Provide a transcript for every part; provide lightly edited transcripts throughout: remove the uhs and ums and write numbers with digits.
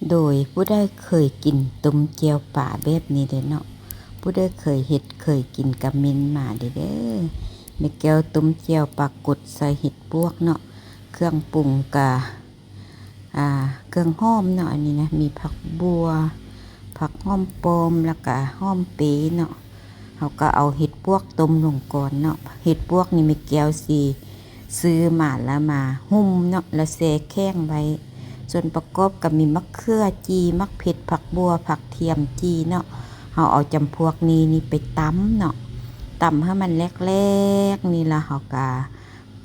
โดยผู้ได้เคยกินต้มเจียวป่าแบบนี้เด้อเนาะผู้ได้เคยเฮ็ดเคยกินกะเม็นมาเด้อแม่แก้วต้มเจียวปลากดใส่เห็ดปวกเนาะเครื่องปรุงกะเครื่องหอมเนาะอันนี้นะมีผักบัวผักหอมปอมแล้วก็หอมเป๋เนาะเขาก็เอาเห็ดปวกต้มลงก่อนเนาะเห็ดปวกนี่แม่แก้วสิซื้อมาแล้วมาหุ้มเนาะแล้วแช่แข็งไว้ส่วนประกอบก็มีมะเขือจีมะเผ็ดผักบัวผักเทียมจีเนาะเขาเอาจำพวกนี้ไปตำเนาะตำให้มันแหลกๆนี่ละเขาก็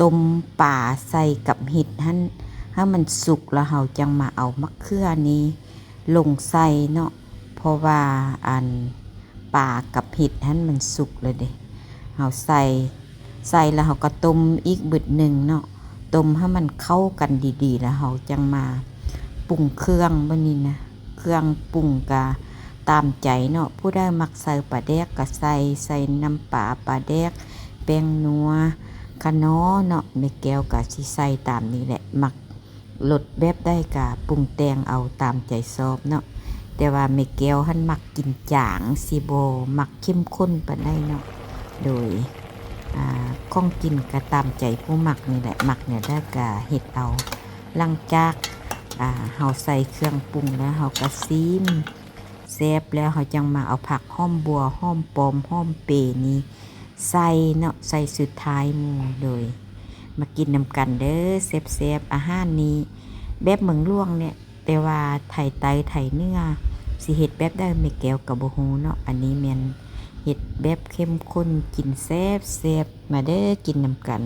ต้มป่าใส่กับเห็ดให้มันสุกแล้วเขาจังมาเอามะเขือนี้ลงใส่เนาะเพราะว่าอันป่ากับเห็ดมันสุกเลยเด้เขาใส่แล้วเขาก็ต้มอีกบึดหนึ่งเนาะต้มให้มันเข้ากันดีๆแล้วเขาจังมาปรุงเครื่องบนนี้นะเครื่องปรุงกะตามใจเนาะผู้ได้มักใส่ปลาแดกก็ใส่น้ำปลาแดกแป้งนัวคะน้อเนาะแม่แก้วก็สิใส่ตามนี้แหละมักลดแบบได้กะปรุงแต่งเอาตามใจชอบเนาะแต่ว่าแม่แก้วมักกินจางสิบ่มักเข้มข้นปานใดเนาะโดยข้องกินก็ตามใจผู้มักนี่แหละมักเนี่ยได้กะเฮ็ดเอาหลังจากเฮาใส่เครื่องปรุงแล้วเฮาก็ซีมแซ่บแล้วเฮาจังมาเอาผักหอมบัวหอมปอมหอมเปนี้ใส่เนาะใส่สุดท้ายหมู่โดยมากินนำกันเด้อแซ่บๆอาหารนี้แบบเมืองหลวงเนี่ยแต่ว่าไทยไตไทยเนื้อสิเฮ็ดแบบได้แม่แก้วก็บ่ฮู้เนาะอันนี้แม่นเฮ็ดแบบเข้มข้นกินแซ่บๆมาเด้อกินนำกัน